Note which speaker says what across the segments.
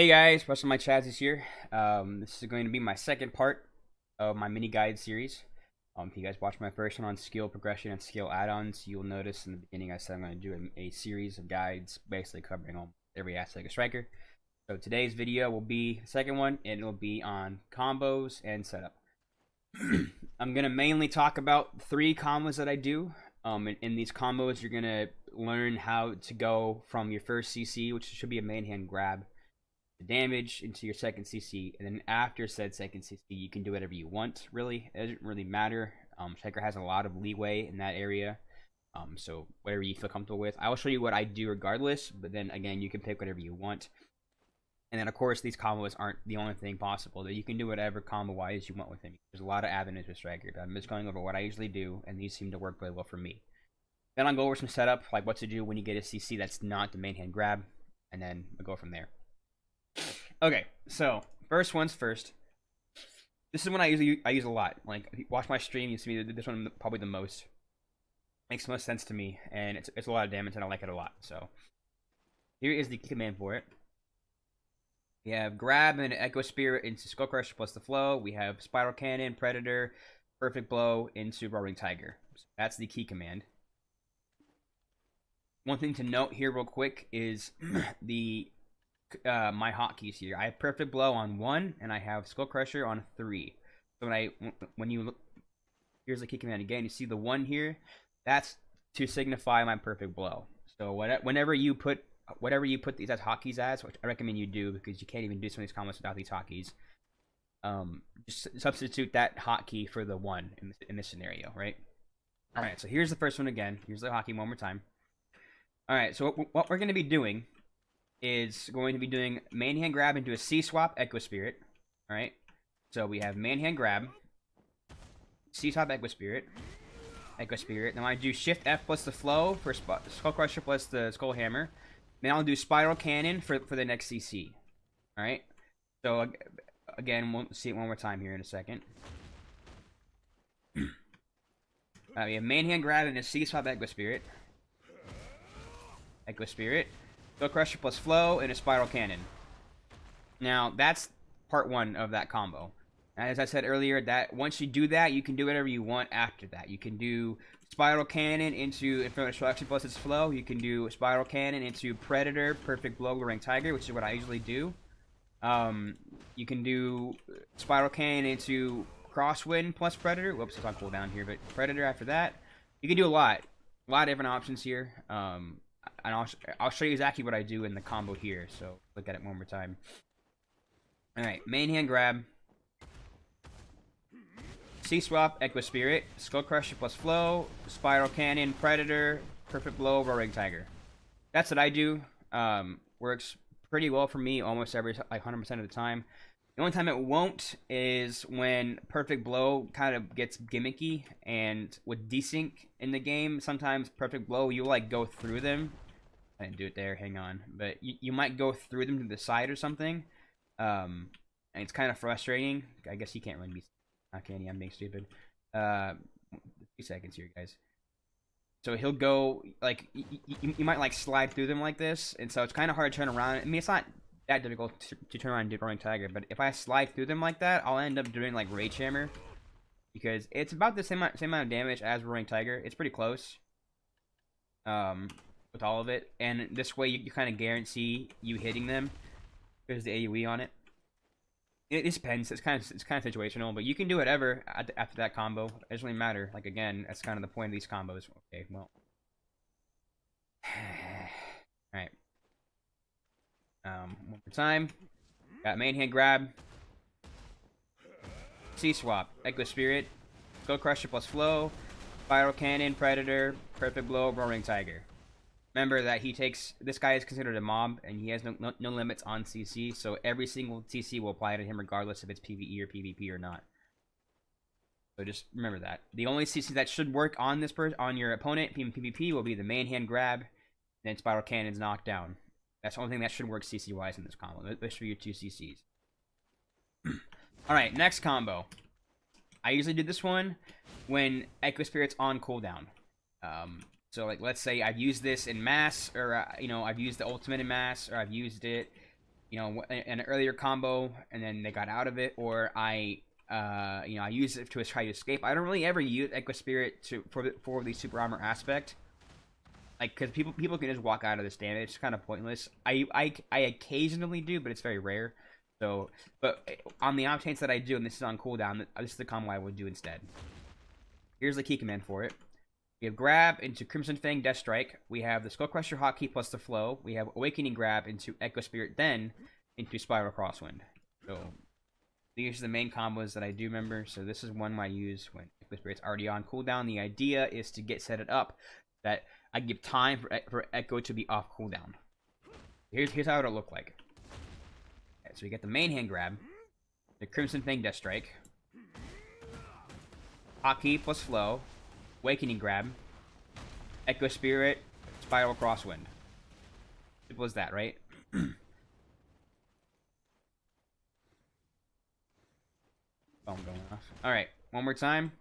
Speaker 1: Hey guys, Russell my Chaz is here. This is going to be my second part of my mini guide series. If you guys watched my first one on skill progression and skill add-ons, you'll notice in the beginning I said I'm going to do a series of guides basically covering almost every aspect of Striker. So today's video will be the second one, and it'll be on combos and setup. I'm going to mainly talk about 3 combos that I do. In these combos, you're going to learn how to go from your first CC, which should be a main hand grab, damage into your second CC, and then after said second CC, you can do whatever you want. Really, it doesn't really matter. Striker has a lot of leeway in that area, so whatever you feel comfortable with. I will show you what I do regardless, but then again, you can pick whatever you want. And then of course, these combos aren't the only thing possible. That you can do whatever combo wise you want with him. There's a lot of avenues with Striker, but I'm just going over what I usually do, and these seem to work really well for me. Then I'll go over some setup, like what to do when you get a CC that's not the main hand grab, and then I'll go from there. Okay, so first one's first. This is one I use a lot. Like, if you watch my stream, you see me this one probably the most. Makes the most sense to me, and it's a lot of damage, and I like it a lot. So here is the command for it. We have grab and echo spirit into skull crusher plus the flow. We have spiral cannon, predator, perfect blow into roaring tiger. So that's the key command. One thing to note here real quick is the my hotkeys here. I have perfect blow on 1, and I have skull crusher on 3. So when you look, here's the key command again. You see the 1 here, that's to signify my perfect blow. So whenever you put whatever you put these as hotkeys as, which I recommend you do because you can't even do some of these combos without these hotkeys. Just substitute that hotkey for the 1 in this scenario, right? All right. So here's the first one again. Here's the hotkey one more time. All right. So what we're going to be doing is going to be doing main hand grab into a C swap echo spirit. All right, so we have main hand grab, C swap echo spirit. Then I do shift F plus the flow for skull crusher plus the skull hammer. Then I'll do spiral cannon for the next CC. All right, so again we'll see it one more time here in a second. We have main hand grab into C swap echo spirit. Skull crusher plus flow and a spiral cannon. Now that's part 1 of that combo. As I said earlier, that once you do that, you can do whatever you want after that. You can do spiral cannon into infinite destruction plus its flow. You can do spiral cannon into predator, perfect blow, roaring tiger, which is what I usually do. You can do spiral cannon into crosswind plus predator. Whoops, it's on cooldown here, but predator after that. You can do a lot of different options here. And I'll show you exactly what I do in the combo here. So look at it one more time. All right, main hand grab, C swap, echo spirit, skull crusher plus flow, spiral cannon, predator, perfect blow, roaring tiger. That's what I do. Works pretty well for me almost every 100% of the time. The only time it won't is when perfect blow kind of gets gimmicky, and with desync in the game, sometimes perfect blow you like go through them. I didn't do it there, hang on. But you might go through them to the side or something. And it's kind of frustrating. I guess you can't really be... How can you? I'm being stupid. 2 seconds here, guys. So he'll go... Like, you might, like, slide through them like this. And so it's kind of hard to turn around. I mean, it's not that difficult to turn around and do roaring tiger. But if I slide through them like that, I'll end up doing, like, rage hammer. Because it's about the same amount of damage as roaring tiger. It's pretty close. With all of it, and this way you kind of guarantee you hitting them. There's the AoE on it. It depends. It's kind of situational, but you can do whatever after that combo. It doesn't really matter. Like, again, that's kind of the point of these combos. Okay, well, all right. One more time. Got main hand grab, C swap, echo spirit, skull crusher plus flow, spiral cannon, predator, perfect blow, roaring tiger. Remember that this guy is considered a mob, and he has no limits on CC, so every single CC will apply to him regardless if it's PvE or PvP or not. So just remember that. The only CC that should work on on your opponent in PvP will be the main hand grab, and then spiral cannon's knockdown. That's the only thing that should work CC-wise in this combo. Those should be your 2 CCs. Alright, next combo. I usually do this one when Echo Spirit's on cooldown. So, like, let's say I've used this in mass, or, you know, I've used the ultimate in mass, or I've used it an earlier combo and then they got out of it, or I use it to try to escape. I don't really ever use Echo Spirit for the super armor aspect, like because people can just walk out of this damage. It's kind of pointless. I occasionally do, but it's very rare. So, but on the off chance that I do, and this is on cooldown, this is the combo I would do instead. Here's the key command for it. We have grab into Crimson Fang Death Strike. We have the Skull Crusher Hotkey plus the flow. We have Awakening Grab into Echo Spirit, then into Spiral Crosswind. So these are the main combos that I do remember. So this is one I use when Echo Spirit's already on cooldown. The idea is to set it up that I give time for Echo to be off cooldown. Here's how it'll look like. Okay, so we get the main hand grab, the Crimson Fang Death Strike, Hotkey plus flow, Awakening Grab, Echo Spirit, Spiral Crosswind. Simple as that, right? Phone going off. Alright, one more time.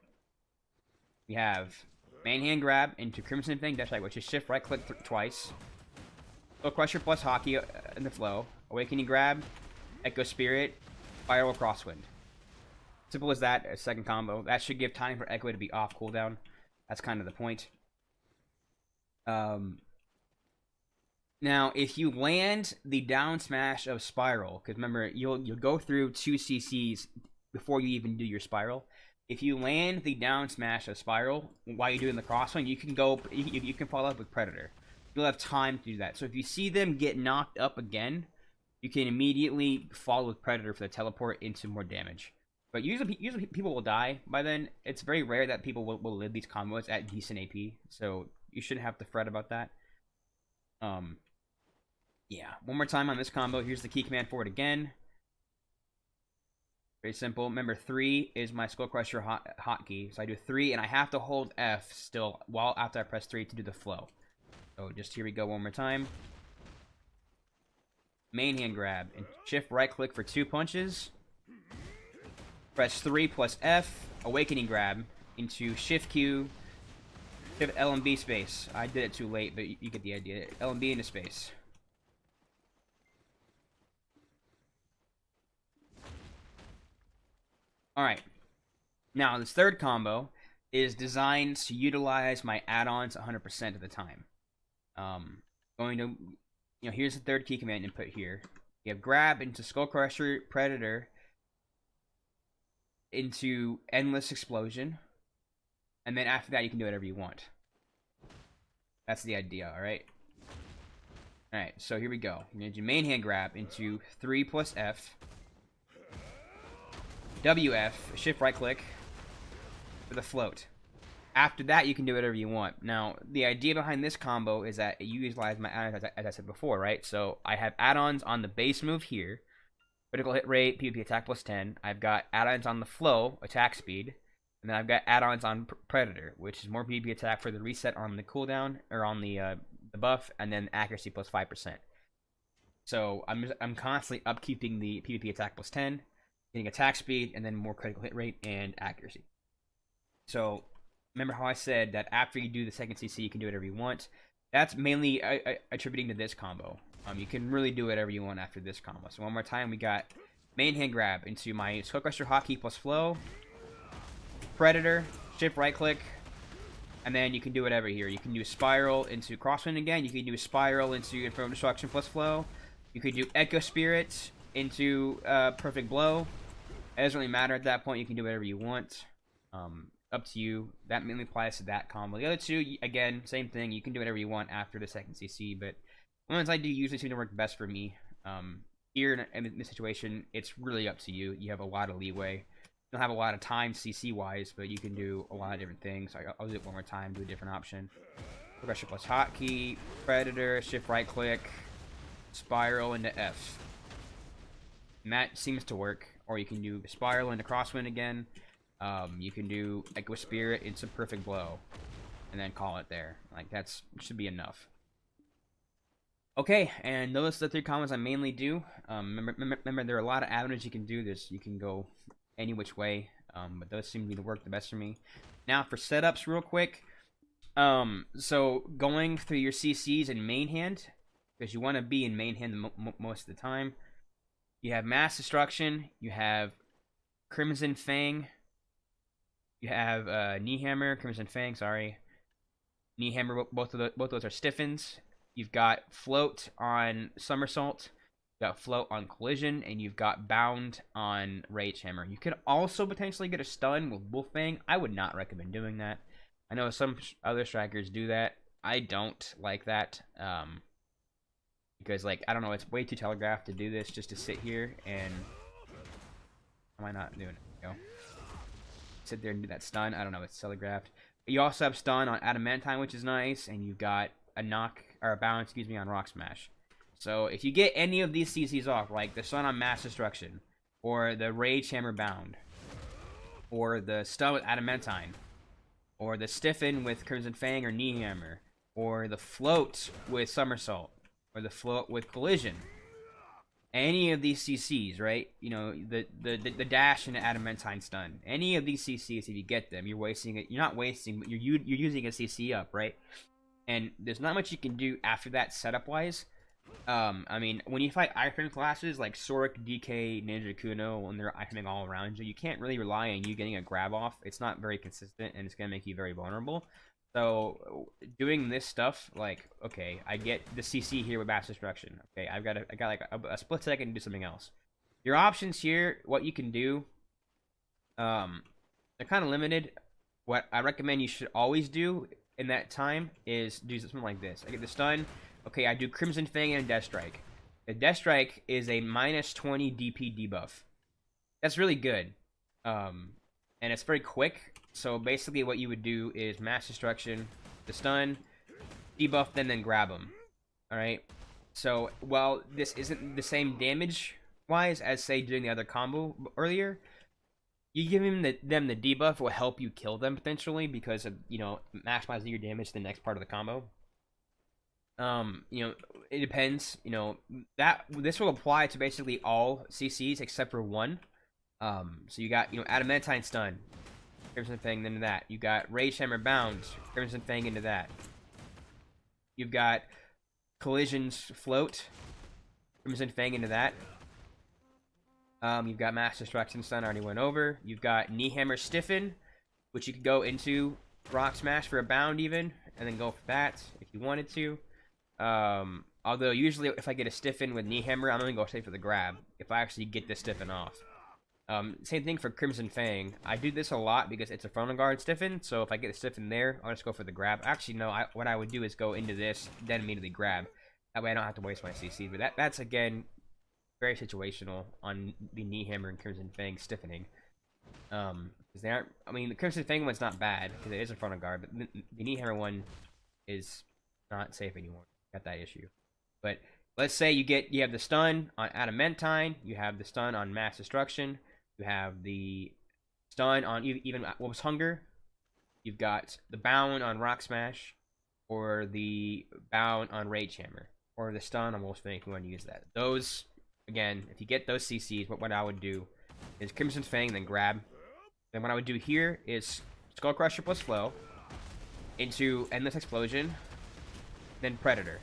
Speaker 1: We have main hand grab into Crimson Fang Death Strike, which is shift right click twice. Skull Crusher plus Hotkey in the flow. Awakening Grab, Echo Spirit, Spiral Crosswind. Simple as that, a second combo. That should give time for Echo to be off cooldown. That's kind of the point. Now, if you land the down smash of Spiral, because remember, you'll go through 2 CCs before you even do your Spiral. If you land the down smash of Spiral while you're doing the crosswind, you can follow up with Predator. You'll have time to do that. So if you see them get knocked up again, you can immediately follow with Predator for the teleport into more damage. But usually people will die by then. It's very rare that people will live these combos at decent AP, so you shouldn't have to fret about that. Yeah, one more time on this combo. Here's the key command for it again. Very simple. Remember, 3 is my Skull Crusher hotkey, so I do 3, and I have to hold F still while after I press 3 to do the flow. So just here we go one more time. Main hand grab and shift right click for 2 punches. Press 3 plus F, Awakening Grab, into Shift Q, Shift L and B space. I did it too late, but you get the idea. L and B into space. Alright. Now, this third combo is designed to utilize my add-ons 100% of the time. Here's the third key command input here. You have grab into Skull Crusher, Predator, into Endless Explosion, and then after that you can do whatever you want. That's the idea, alright? Alright, so here we go. You're going to do main hand grab into 3 plus F, WF, shift right click for the float. After that you can do whatever you want. Now, the idea behind this combo is that you utilize my add-ons as I said before, right? So I have add-ons on the base move here, critical hit rate, PvP attack plus 10. I've got add-ons on the flow, attack speed. And then I've got add-ons on Predator, which is more PvP attack for the reset on the cooldown, or on the buff, and then accuracy plus 5%. So I'm constantly upkeeping the PvP attack plus 10, getting attack speed, and then more critical hit rate and accuracy. So remember how I said that after you do the second CC, you can do whatever you want? That's mainly attributing to this combo. You can really do whatever you want after this combo. So one more time, we got main hand grab into my Skull Crusher hotkey plus flow, Predator, shift right click, and then you can do whatever here. You can do Spiral into Crosswind again. You can do Spiral into Infernal Destruction plus flow. You could do Echo Spirit into Perfect Blow. It doesn't really matter at that point. You can do whatever you want. Up to you. That mainly applies to that combo. The other two, again, same thing. You can do whatever you want after the second CC, but the ones I do usually seem to work best for me. Here in this situation, it's really up to you. You have a lot of leeway. You don't have a lot of time CC-wise, but you can do a lot of different things. I'll do it one more time, do a different option. Pressure plus hotkey, Predator, shift right click, Spiral into F. And that seems to work. Or you can do Spiral into Crosswind again. You can do Echo Spirit into Perfect Blow. And then call it there. Like, that should be enough. Okay, and those are the 3 combos I mainly do. Remember, there are a lot of avenues you can do this. You can go any which way, but those seem to be the work the best for me. Now, for setups real quick. So, going through your CCs in main hand, because you want to be in main hand most of the time. You have Mass Destruction. You have Crimson Fang. You have Knee Hammer, Crimson Fang. Sorry, Knee Hammer. Both of those are stiffens. You've got Float on Somersault. You've got Float on Collision, and you've got Bound on Rage Hammer. You could also potentially get a stun with Wolf Fang. I would not recommend doing that. I know some other strikers do that. I don't like that. Because, like, I don't know, it's way too telegraphed to do this just to sit here and... Am I not doing it? You know? Sit there and do that stun. I don't know, it's telegraphed. You also have stun on Adamantine, which is nice, and you've got a knock, or a bound, excuse me, on Rock Smash. So, if you get any of these CCs off, like the stun on Mass Destruction, or the Rage Hammer Bound, or the stun with Adamantine, or the Stiffen with Crimson Fang or Knee Hammer, or the Float with Somersault, or the Float with Collision. Any of these CCs, right? You know, the dash and the Adamantine stun. Any of these CCs, if you get them, you're wasting it. You're not wasting, but you're using a CC up, right? And there's not much you can do after that setup wise. I mean, when you fight item classes like Soric, DK, Ninja Kuno, when they're iteming all around you, you can't really rely on you getting a grab off. It's not very consistent, and it's gonna make you very vulnerable. So doing this stuff, like, okay, I get the CC here with Mass Destruction. Okay, I got like a split second to do something else. Your options here, what you can do, they're kind of limited. What I recommend you should always do in that time is do something like this. I get the stun. Okay, I do Crimson Fang and Death Strike. The Death Strike is a minus 20 DP debuff. That's really good. And it's very quick. So basically what you would do is Mass Destruction, the stun, debuff them, then grab them. Alright? So while this isn't the same damage-wise as, say, doing the other combo earlier, you give them the debuff will help you kill them potentially because of, you know, maximizing your damage to the next part of the combo. You know, it depends. You know, this will apply to basically all CCs except for one. So you got, you know, Adamantine stun, Crimson Fang into that. You got Rage Hammer Bound, Crimson Fang into that. You've got Collision's Float, Crimson Fang into that. You've got Mass Destruction stun, already went over. You've got Knee Hammer Stiffen, which you could go into Rock Smash for a bound even, and then go for that if you wanted to. Although usually if I get a Stiffen with Knee Hammer, I'm gonna go straight for the grab if I actually get the Stiffen off. Same thing for Crimson Fang. I do this a lot because it's a frontal guard Stiffen, so if I get a Stiffen there, I'll just go for the grab. Actually, no, what I would do is go into this, then immediately grab. That way I don't have to waste my CC, but that's again, very situational on the Knee Hammer and Crimson Fang stiffening. Because they aren't, I mean, the Crimson Fang one's not bad, because it is a frontal guard, but the Knee Hammer one is not safe anymore. Got that issue. But let's say you have the stun on Adamantine, you have the stun on Mass Destruction, you have the stun on even what was Hunger, you've got the bound on Rock Smash, or the bound on Rage Hammer, or the stun on Wolf Fang if you want to use that. Those, again, if you get those CCs, what I would do is Crimson Fang, then grab. Then what I would do here is Skull Crusher plus Flow into Endless Explosion, then Predator.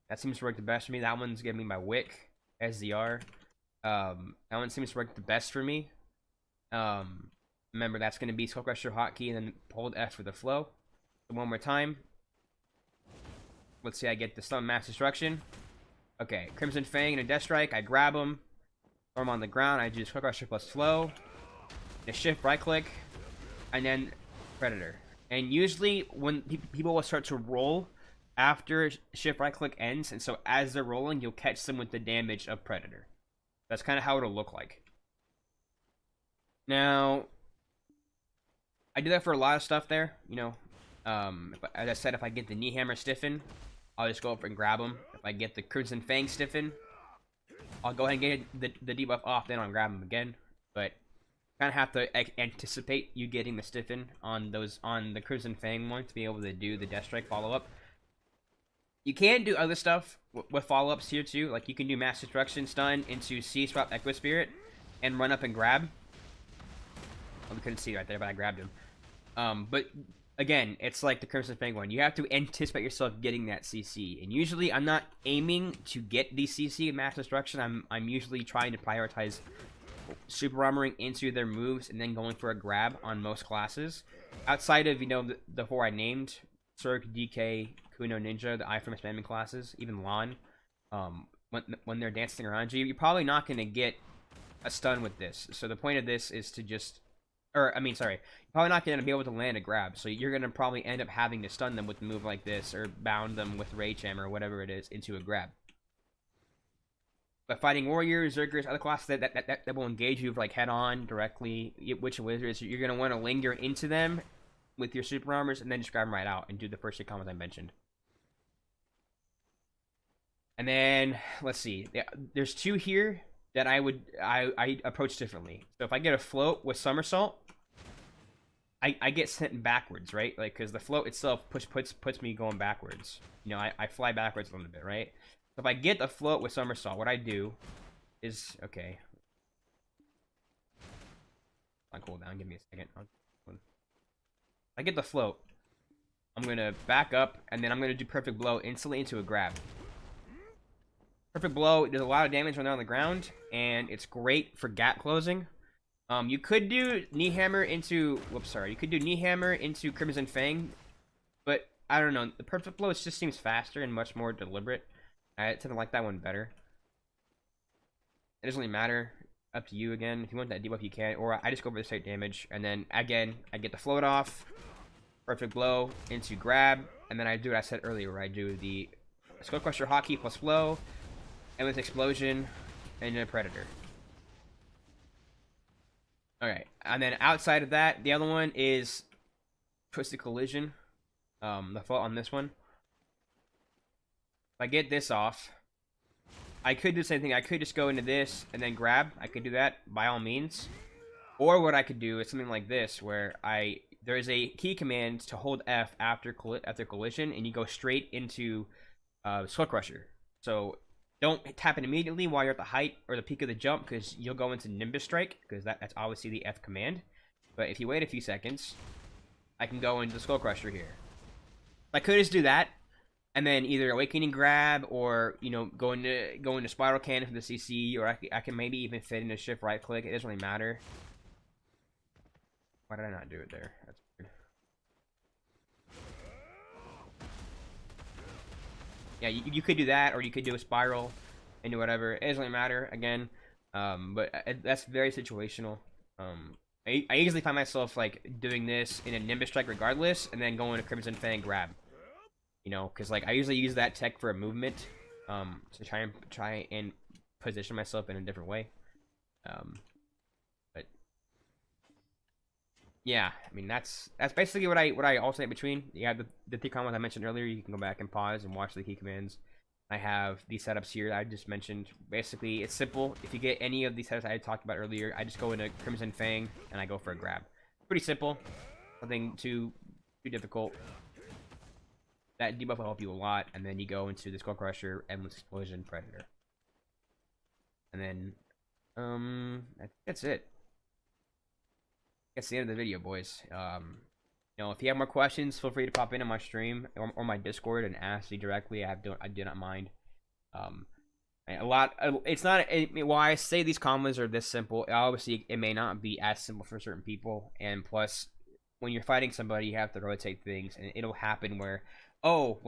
Speaker 1: That seems to work the best for me. That one's giving me my Wick, SDR. That one seems to work the best for me. Remember, that's going to be Skull Crusher hotkey and then hold F for the flow. So one more time. Let's see, I get the stun Mass Destruction. Okay, Crimson Fang and a Death Strike. I grab him. Throw him on the ground. I do Skull Crusher plus flow. A shift right click. And then Predator. And usually when people will start to roll after shift right click ends, and so as they're rolling, you'll catch them with the damage of Predator. That's kind of how it'll look like. Now, I do that for a lot of stuff there, you know. As I said, if I get the Knee Hammer Stiffen, I'll just go up and grab him. If I get the Crimson Fang Stiffen, I'll go ahead and get the debuff off, then I'll grab him again. But kind of have to anticipate you getting the Stiffen on the Crimson Fang one to be able to do the Death Strike follow-up. You can do other stuff with follow-ups here too. Like you can do Mass Destruction stun into C-Swap Echo Spirit and run up and grab. Oh, we couldn't see right there, but I grabbed him. But again, it's like the Crimson Fang one. You have to anticipate yourself getting that CC, and usually I'm not aiming to get the CC in Mass Destruction. I'm usually trying to prioritize super armoring into their moves and then going for a grab on most classes. Outside of, you know, the four I named, Cirque, DK, Kuno, Ninja, the I from spamming classes, even Lon, when they're dancing around you, you're probably not going to get a stun with this. So the point of this is to just, or I mean, sorry, you're probably not going to be able to land a grab. So you're going to probably end up having to stun them with a move like this, or bound them with Rage Hammer, or whatever it is, into a grab. But fighting warriors, zergers, other classes that will engage you like head on directly, witch and wizards, you're going to want to linger into them with your super armors and then just grab them right out and do the first 8 combos I mentioned. And then let's see, there's 2 here that I approach differently. So if I get a float with somersault, I get sent backwards, right? Like, because the float itself puts me going backwards. You know, I fly backwards a little bit, right? So if I get the float with somersault, what I do is, okay, on cooldown, give me a second. I get the float, I'm gonna back up, and then I'm gonna do perfect blow instantly into a grab. Perfect blow does a lot of damage when they're on the ground, and it's great for gap closing. You could do knee hammer into, whoops, sorry, you could do knee hammer into Crimson Fang, but I don't know, the perfect blow just seems faster and much more deliberate. I tend to like that one better. It doesn't really matter. Up to you again. If you want that debuff, you can. Or I just go for the straight damage. And then, again, I get the float off. Perfect blow into grab. And then I do what I said earlier, where I do the Skull Crusher Hotkey plus blow. And with explosion. And a Predator. Alright. And then outside of that, the other one is Twisted Collision. The fault on this one. If I get this off, I could do the same thing. I could just go into this and then grab. I could do that by all means. Or what I could do is something like this, where there is a key command to hold F after collision, and you go straight into Skull Crusher. So don't tap it immediately while you're at the height or the peak of the jump, because you'll go into Nimbus Strike, because that's obviously the F command. But if you wait a few seconds, I can go into the Skull Crusher here. I could just do that, and then either Awakening Grab, or, you know, go into Spiral Cannon for the CC, or I can maybe even fit into Shift Right Click. It doesn't really matter. Why did I not do it there? That's weird. Yeah, you could do that, or you could do a Spiral into whatever. It doesn't really matter, again. But that's very situational. I usually find myself, like, doing this in a Nimbus Strike regardless, and then going to Crimson Fang Grab. You know, because, like, I usually use that tech for a movement, to try and position myself in a different way. But yeah, I mean, that's basically what I alternate between. You have the 3 combos I mentioned earlier. You can go back and pause and watch the key commands. I have these setups here that I just mentioned. Basically, it's simple. If you get any of these setups I talked about earlier, I just go into Crimson Fang and I go for a grab. Pretty simple. Nothing too difficult. That debuff will help you a lot, and then you go into the Skull Crusher, Endless Explosion, Predator. And then, I think that's it. That's the end of the video, boys. You know, if you have more questions, feel free to pop in on my stream or my Discord and ask me directly. I do not mind. It's not, why I say these combos are this simple, obviously it may not be as simple for certain people, and plus, when you're fighting somebody, you have to rotate things, and it'll happen where, oh,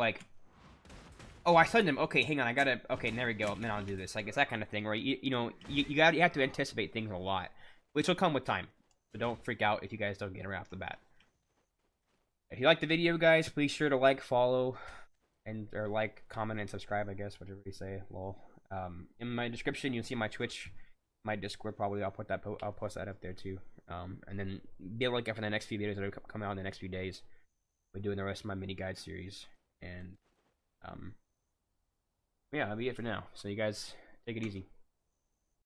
Speaker 1: I stunned him. Okay, hang on, okay, there we go. Then I'll do this. Like, it's that kind of thing where you have to anticipate things a lot, which will come with time. So don't freak out if you guys don't get it right off the bat. If you like the video, guys, please sure to like, follow, or like, comment, and subscribe. I guess whatever you say. Lol. In my description, you'll see my Twitch, my Discord. Probably I'll post that up there too. And then be on the lookout for the next few videos that will come out in the next few days. We're doing the rest of my mini guide series, and yeah, that'll be it for now. So you guys take it easy.